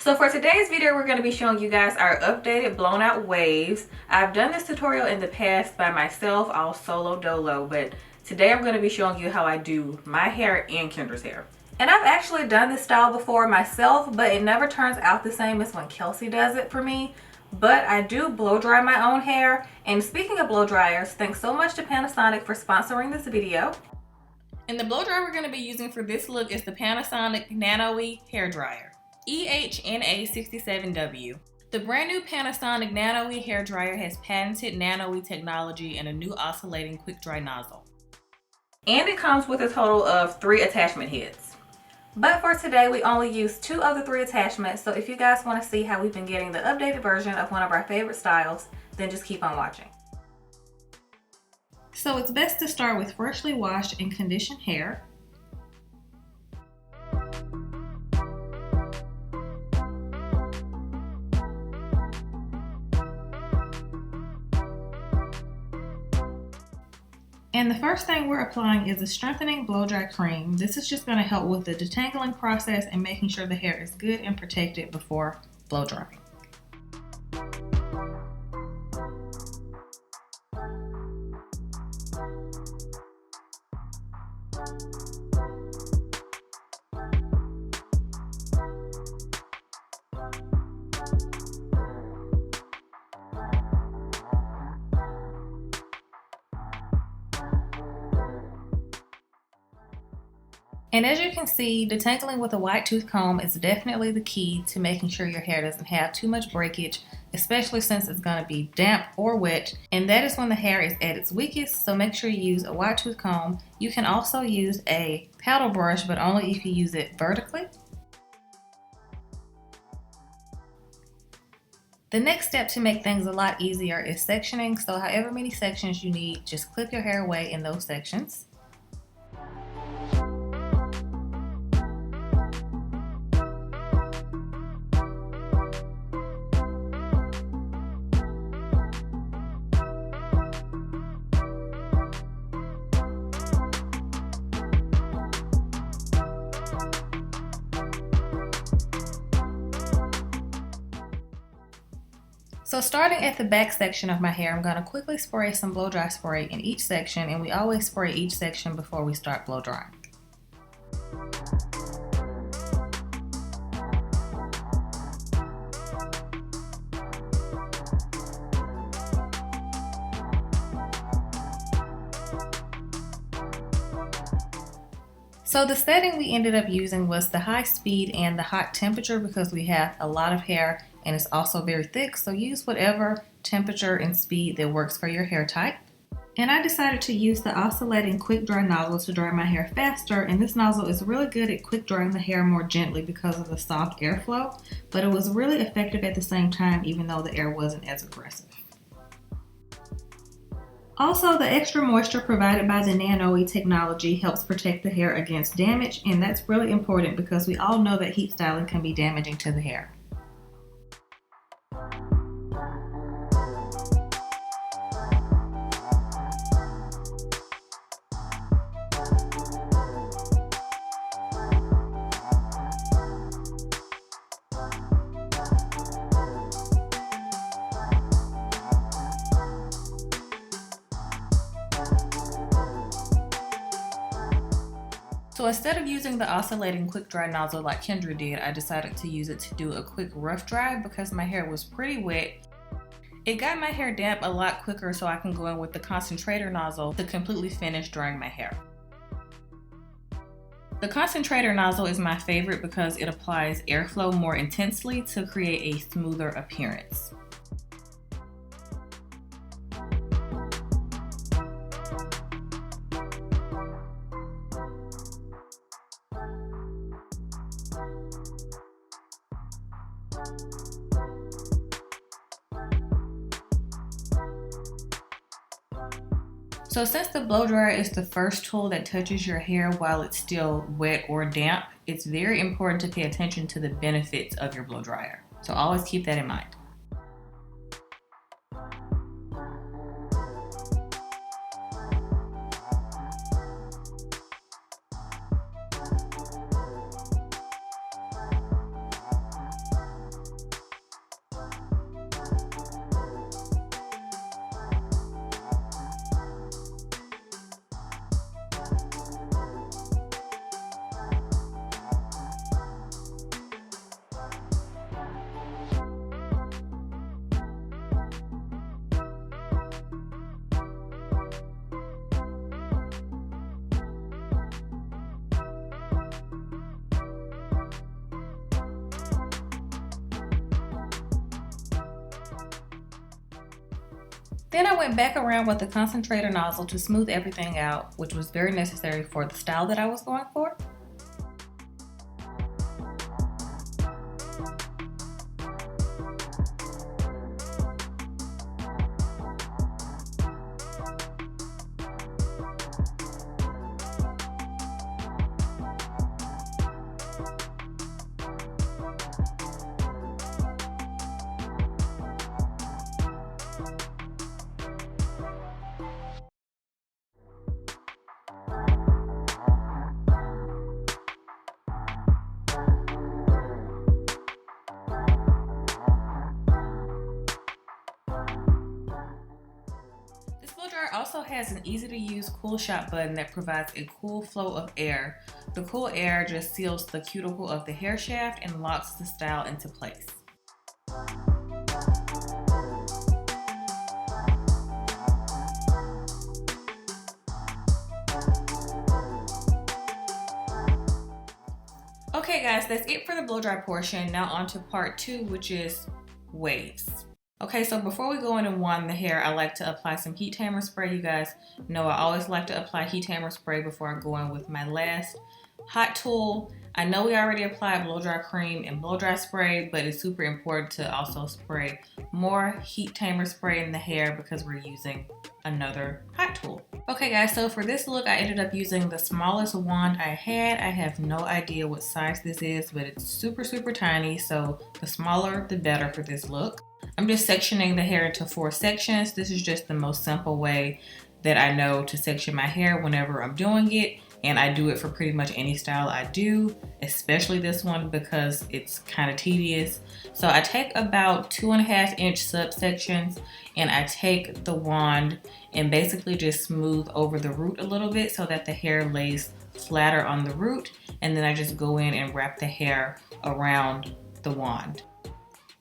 So for today's video, we're going to be showing you guys our updated blown out waves. I've done this tutorial in the past by myself, all solo dolo, but today I'm going to be showing you how I do my hair and Kendra's hair. And I've actually done this style before myself, but it never turns out the same as when Kelsey does it for me. But I do blow dry my own hair. And speaking of blow dryers, thanks so much to Panasonic for sponsoring this video. And the blow dryer we're going to be using for this look is the Panasonic Nano-E hair dryer. EHNA67W. The brand new Panasonic Nano-E hair dryer has patented Nano-E technology and a new oscillating quick dry nozzle. And it comes with a total of 3 attachment heads. But for today, we only use 2 of the 3 attachments, so if you guys want to see how we've been getting the updated version of one of our favorite styles, then just keep on watching. So it's best to start with freshly washed and conditioned hair. And the first thing we're applying is a strengthening blow dry cream. This is just going to help with the detangling process and making sure the hair is good and protected before blow drying. And as you can see, detangling with a white tooth comb is definitely the key to making sure your hair doesn't have too much breakage, especially since it's going to be damp or wet, and that is when the hair is at its weakest, so make sure you use a white tooth comb. You can also use a paddle brush, but only if you use it vertically. The next step to make things a lot easier is sectioning, so however many sections you need, just clip your hair away in those sections. So starting at the back section of my hair, I'm going to quickly spray some blow dry spray in each section, and we always spray each section before we start blow drying. So the setting we ended up using was the high speed and the hot temperature because we have a lot of hair and it's also very thick, so use whatever temperature and speed that works for your hair type. And I decided to use the oscillating quick dry nozzle to dry my hair faster, and this nozzle is really good at quick drying the hair more gently because of the soft airflow, but it was really effective at the same time even though the air wasn't as aggressive. Also, the extra moisture provided by the Nano-E technology helps protect the hair against damage, and that's really important because we all know that heat styling can be damaging to the hair. So instead of using the oscillating quick dry nozzle like Kendra did, I decided to use it to do a quick rough dry because my hair was pretty wet. It got my hair damp a lot quicker, so I can go in with the concentrator nozzle to completely finish drying my hair. The concentrator nozzle is my favorite because it applies airflow more intensely to create a smoother appearance. So since the blow dryer is the first tool that touches your hair while it's still wet or damp, it's very important to pay attention to the benefits of your blow dryer. So always keep that in mind. Then I went back around with the concentrator nozzle to smooth everything out, which was very necessary for the style that I was going for. Blow dryer also has an easy to use cool shot button that provides a cool flow of air. The cool air just seals the cuticle of the hair shaft and locks the style into place. Okay guys, that's it for the blow dry portion. Now on to part 2, which is waves. Okay, so before we go in and wand the hair, I like to apply some heat tamer spray. You guys know I always like to apply heat tamer spray before I go in with my last hot tool. I know we already applied blow dry cream and blow dry spray, but it's super important to also spray more heat tamer spray in the hair because we're using another hot tool. Okay guys, so for this look, I ended up using the smallest wand I had. I have no idea what size this is, but it's super tiny, so the smaller the better for this look. I'm just sectioning the hair into 4 sections. This is just the most simple way that I know to section my hair whenever I'm doing it. And I do it for pretty much any style I do, especially this one because it's kind of tedious. So I take about 2.5 inch subsections and I take the wand and basically just smooth over the root a little bit so that the hair lays flatter on the root. And then I just go in and wrap the hair around the wand.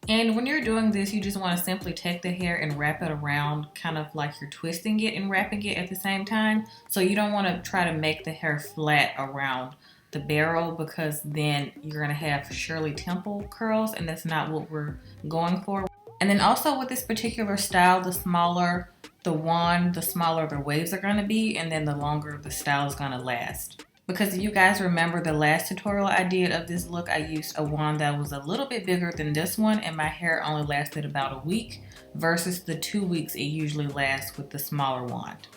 And when you're doing this, you just want to simply take the hair and wrap it around, kind of like you're twisting it and wrapping it at the same time. So you don't want to try to make the hair flat around the barrel because then you're going to have Shirley Temple curls, and that's not what we're going for. And then also with this particular style, the smaller the wand, the smaller the waves are going to be, and then the longer the style is going to last. Because if you guys remember the last tutorial I did of this look, I used a wand that was a little bit bigger than this one and my hair only lasted about a week versus the 2 weeks it usually lasts with the smaller wand.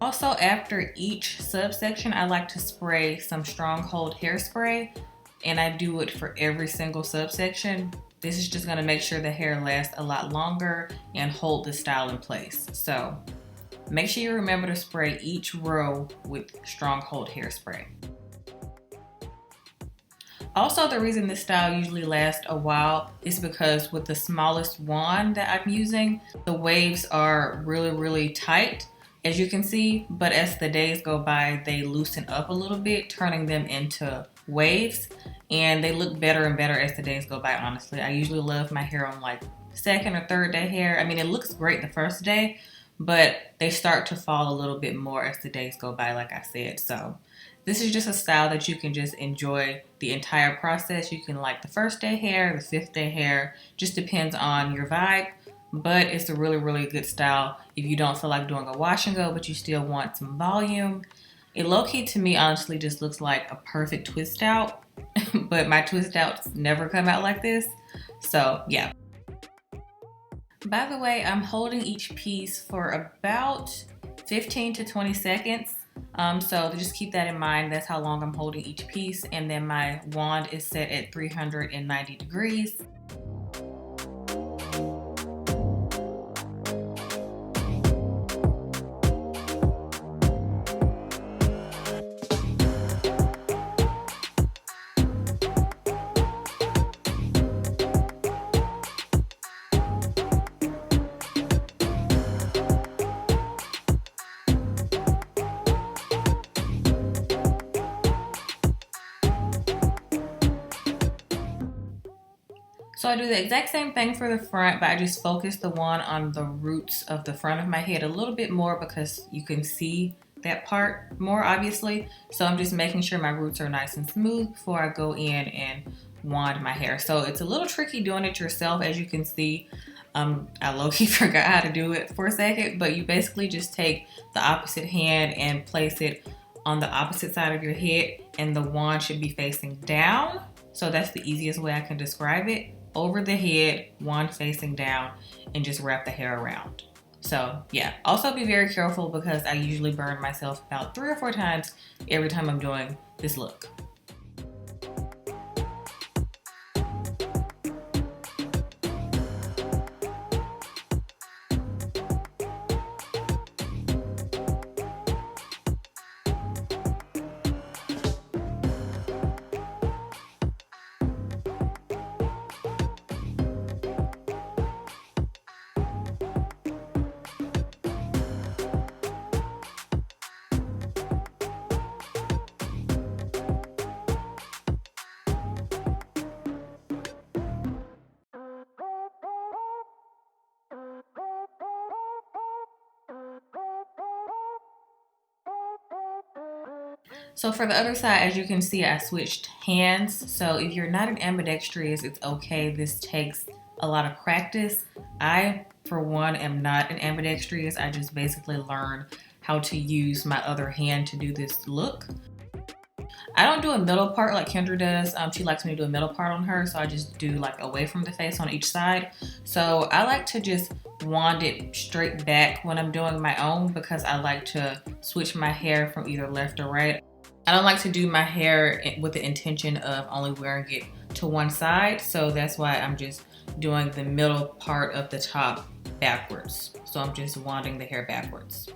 Also, after each subsection, I like to spray some Stronghold hairspray, and I do it for every single subsection. This is just gonna make sure the hair lasts a lot longer and hold the style in place. So make sure you remember to spray each row with Stronghold hairspray. Also, the reason this style usually lasts a while is because with the smallest wand that I'm using, the waves are really tight, as you can see, but as the days go by, they loosen up a little bit, turning them into waves, and they look better and better as the days go by, honestly. I usually love my hair on like 2nd or 3rd day hair. I mean, it looks great the first day, but they start to fall a little bit more as the days go by, like I said. So this is just a style that you can just enjoy the entire process. You can like the 1st day hair, the 5th day hair, just depends on your vibe, but it's a really good style if you don't feel like doing a wash and go, but you still want some volume. It low-key to me honestly just looks like a perfect twist out, but my twist outs never come out like this. So yeah. By the way, I'm holding each piece for about 15 to 20 seconds. So just keep that in mind. That's how long I'm holding each piece. And then my wand is set at 390 degrees. So I do the exact same thing for the front, but I just focus the wand on the roots of the front of my head a little bit more because you can see that part more obviously. So I'm just making sure my roots are nice and smooth before I go in and wand my hair. So it's a little tricky doing it yourself, as you can see. I low-key forgot how to do it for a second, but you basically just take the opposite hand and place it on the opposite side of your head, and the wand should be facing down. So that's the easiest way I can describe it. Over the head, wand facing down, and just wrap the hair around. So yeah, also be very careful because I usually burn myself about 3 or 4 times every time I'm doing this look. So for the other side, as you can see, I switched hands. So if you're not an ambidextrous, it's okay. This takes a lot of practice. I, for one, am not an ambidextrous. I just basically learned how to use my other hand to do this look. I don't do a middle part like Kendra does. She likes me to do a middle part on her, so I just do like away from the face on each side. So I like to just wand it straight back when I'm doing my own because I like to switch my hair from either left or right. I don't like to do my hair with the intention of only wearing it to one side, so that's why I'm just doing the middle part of the top backwards. So I'm just wanding the hair backwards.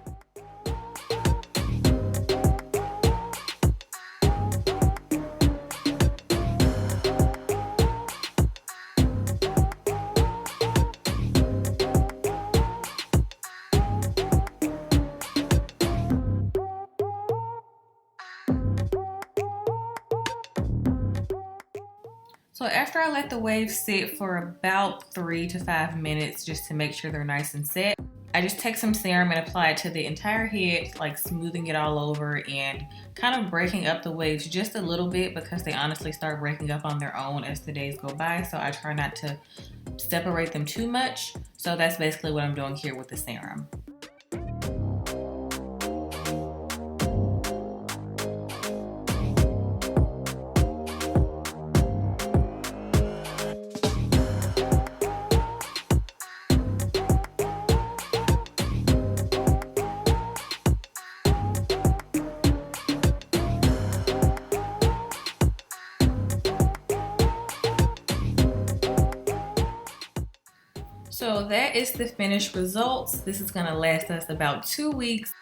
So after I let the waves sit for about 3 to 5 minutes just to make sure they're nice and set, I just take some serum and apply it to the entire head, like smoothing it all over and kind of breaking up the waves just a little bit because they honestly start breaking up on their own as the days go by. So I try not to separate them too much. So that's basically what I'm doing here with the serum. So that is the finished results. This is gonna last us about 2 weeks.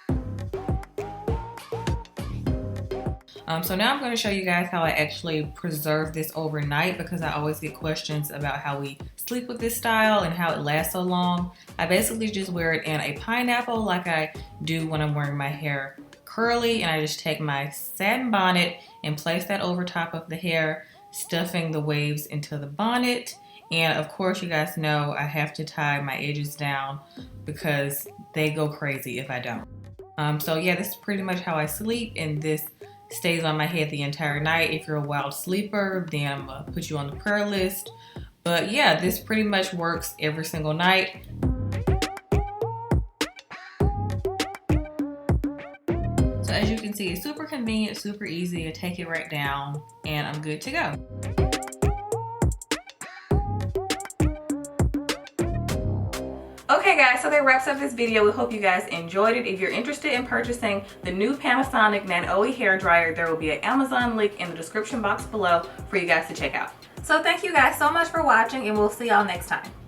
So now I'm going to show you guys how I actually preserve this overnight because I always get questions about how we sleep with this style and how it lasts so long. I basically just wear it in a pineapple like I do when I'm wearing my hair curly, and I just take my satin bonnet and place that over top of the hair, stuffing the waves into the bonnet. And of course, you guys know I have to tie my edges down because they go crazy if I don't. So yeah, this is pretty much how I sleep, and this stays on my head the entire night. If you're a wild sleeper, then I'm gonna put you on the prayer list. But yeah, this pretty much works every single night. So as you can see, it's super convenient, super easy. I take it right down and I'm good to go. Okay guys, so that wraps up this video. We hope you guys enjoyed it. If you're interested in purchasing the new Panasonic Nan-Oe hair dryer, there will be an Amazon link in the description box below for you guys to check out. So thank you guys so much for watching, and we'll see y'all next time.